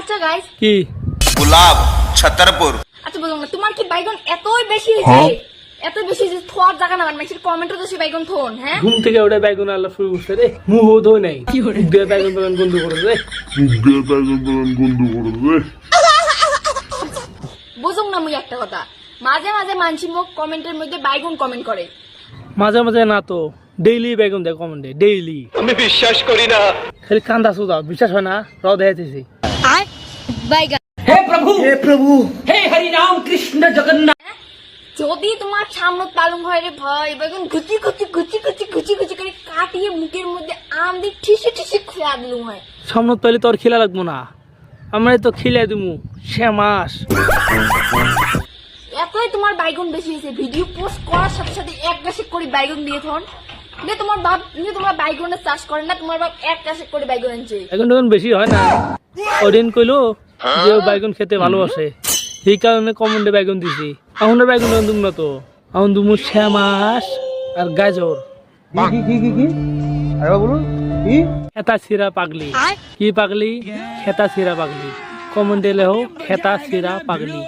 আচ্ছা গাইস, কি गुलाब छतरपुर। আচ্ছা বলুন না, তোমার কি বাইগুন এতই বেশি হয়েছে, এত বেশি যে থোয়ার জায়গা না মানে কমেন্টে তো সে বাইগুন থোন, হ্যাঁ? ঘুম থেকে ওটা বাইগুন আল্লাহ শুরু করছে রে, মুহ ধোয় নাই দিয়ে বাইগুন বাগান বন্ধ করে রে। বুঝুন না মুই একটা কথা, মাঝে মাঝে মানসি মুখ কমেন্টের মধ্যে বাইগুন কমেন্ট করে। মাঝে মাঝে না তো ডেইলি বাইগুন দেয় কমেন্টে, ডেইলি। আমি বিশ্বাস করি না। খালি কান্দা সুদা বিশ্বাস হয় না, র দেখাইতেছি। हे प्रभु हे हरि राम कृष्ण जगन्नाथ। যদি তোমার সামনে পালং হয় রে ভাই, বেগুন Gucci Gucci Gucci Gucci Gucci Gucci করে কাটিয়ে মুখের মধ্যে আম দিয়ে ঠিসে ঠিসে খুয়া দিলুম হয়। সামনে পাইলে তোর খিলা লাগবো না, আমরা তো খিলে দিমু শ্যামাস। এতই তোমার বাইগুন বেশি হয়েছে, ভিডিও পোস্ট করার সাথে সাথে এক গাছে করে বাইগুন দিয়ে থন। তোমার বাপ তোমার বাইগুনের চাষ করে না, তোমার বাপ এক গাছে করে বাইগুন আনছে। এখন তখন বেশি হয় না, ওদিন কইলো যে ও বাইগুন খেতে ভালোবাসে, সেই কারণে কমেন্টে বাইগুন দিছি। এখন বাইগুন দুম না তো, এখন দুমু শ্যামাস আর গাজর। খেতা সিরা পাগলি। কি পাগলি? খেতা সিরা পাগলি। কমেন্টে লেখো খেতা সিরা পাগলি।